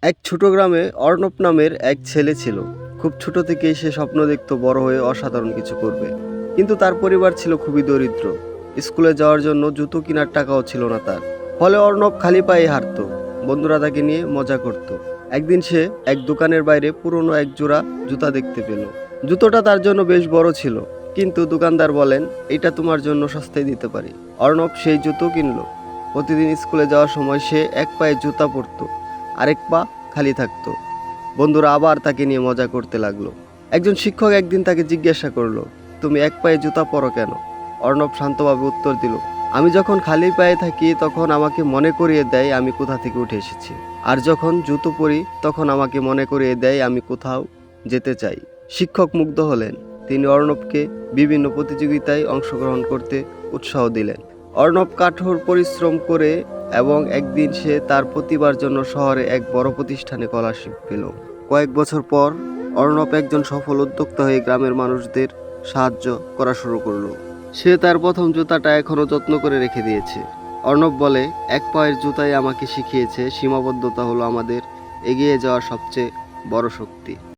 এক ছোট গ্রামে অর্ণব নামের এক ছেলে ছিল। খুব ছোট থেকেই সে স্বপ্ন দেখত বড় হয়ে অসাধারণ কিছু করবে। কিন্তু তার পরিবার ছিল খুবই দরিদ্র। স্কুলে যাওয়ার জন্য জুতো কেনার টাকাও ছিল না তার। ফলে অর্ণব খালি পায়ে হাঁটতো। বন্ধুরা তাকে নিয়ে মজা করত। একদিন সে এক দোকানের বাইরে পুরনো এক জোড়া জুতা দেখতে পেল। জুতোটা তার জন্য বেশ বড় ছিল, কিন্তু দোকানদার বলেন, এটা তোমার জন্য সস্তায় দিতে পারি। অর্ণব সেই জুতো কিনলো। প্রতিদিন স্কুলে যাওয়ার সময় সে এক পায়ে জুতা পরতো, আরেক পা খালি থাকতো। বন্ধুরা আবার তাকে নিয়ে মজা করতে লাগলো। একজন শিক্ষক একদিন তাকে জিজ্ঞাসা করলো, তুমি এক পায়ে জুতা পরো কেন? অর্ণব শান্তভাবে উত্তর দিল, আমি যখন খালি পায়ে থাকি তখন আমাকে মনে করিয়ে দেয় আমি কোথা থেকে উঠে এসেছি, আর যখন জুতো পরি তখন আমাকে মনে করিয়ে দেয় আমি কোথাও যেতে চাই। শিক্ষক মুগ্ধ হলেন। তিনি অর্ণবকে বিভিন্ন প্রতিযোগিতায় অংশগ্রহণ করতে উৎসাহ দিলেন। অর্ণব কঠোর পরিশ্রম করে এবং একদিন সে তার প্রতিভার জন্য শহরে এক বড় প্রতিষ্ঠানে স্কলারশিপ পেল। কয়েক বছর পর অর্ণব একজন সফল উদ্যোক্তা হয়ে গ্রামের মানুষদের সাহায্য করা শুরু করলো। সে তার প্রথম জুতাটা এখনো যত্ন করে রেখে দিয়েছে। অর্ণব বলে, এক পায়ের জুতাই আমাকে শিখিয়েছে সীমাবদ্ধতা হলো আমাদের এগিয়ে যাওয়ার সবচেয়ে বড় শক্তি।